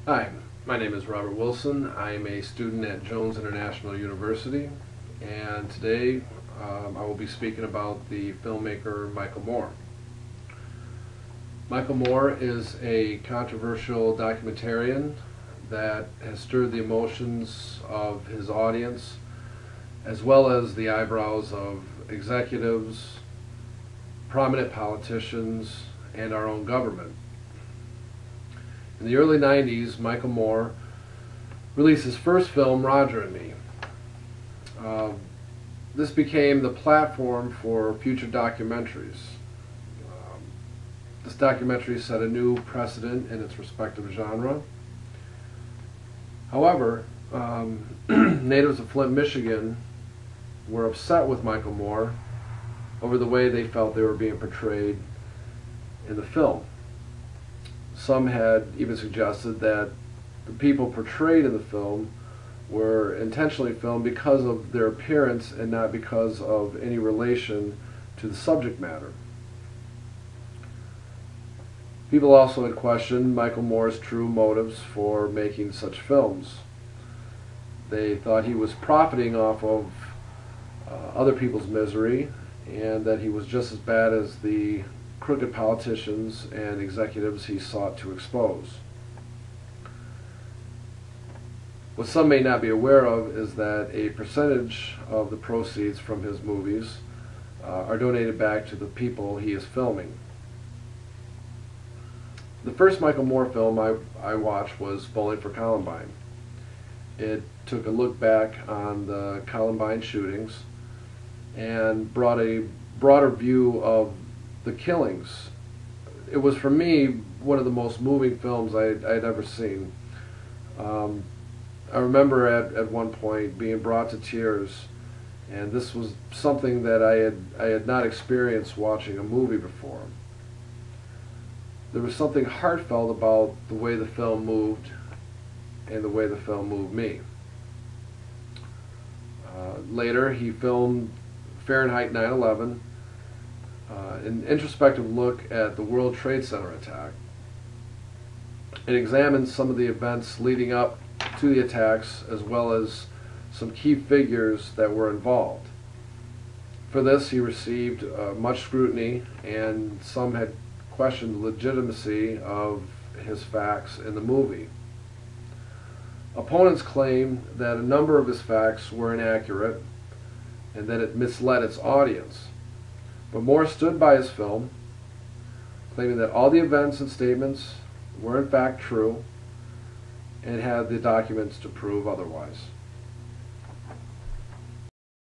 Hi, my name is Robert Wilson. I am a student at Jones International University, and today I will be speaking about the filmmaker Michael Moore. Michael Moore is a controversial documentarian that has stirred the emotions of his audience as well as the eyebrows of executives, prominent politicians, and our own government. In the early 90s, Michael Moore released his first film, Roger and Me. This became the platform for future documentaries. This documentary set a new precedent in its respective genre. However, natives of Flint, Michigan were upset with Michael Moore over the way they felt they were being portrayed in the film. Some had even suggested that the people portrayed in the film were intentionally filmed because of their appearance and not because of any relation to the subject matter. People also had questioned Michael Moore's true motives for making such films. They thought he was profiting off of other people's misery, and that he was just as bad as the crooked politicians and executives he sought to expose. What some may not be aware of is that a percentage of the proceeds from his movies are donated back to the people he is filming. The first Michael Moore film I watched was Bowling for Columbine. It took a look back on the Columbine shootings and brought a broader view of the killings. It was, for me, one of the most moving films I'd ever seen. I remember at one point being brought to tears, and this was something that I had not experienced watching a movie before. There was something heartfelt about the way the film moved and the way the film moved me. Later, he filmed Fahrenheit 9/11, an introspective look at the World Trade Center attack. It examines some of the events leading up to the attacks as well as some key figures that were involved. For this, he received much scrutiny, and some had questioned the legitimacy of his facts in the movie. Opponents claimed that a number of his facts were inaccurate and that it misled its audience. But Moore stood by his film, claiming that all the events and statements were in fact true and had the documents to prove otherwise.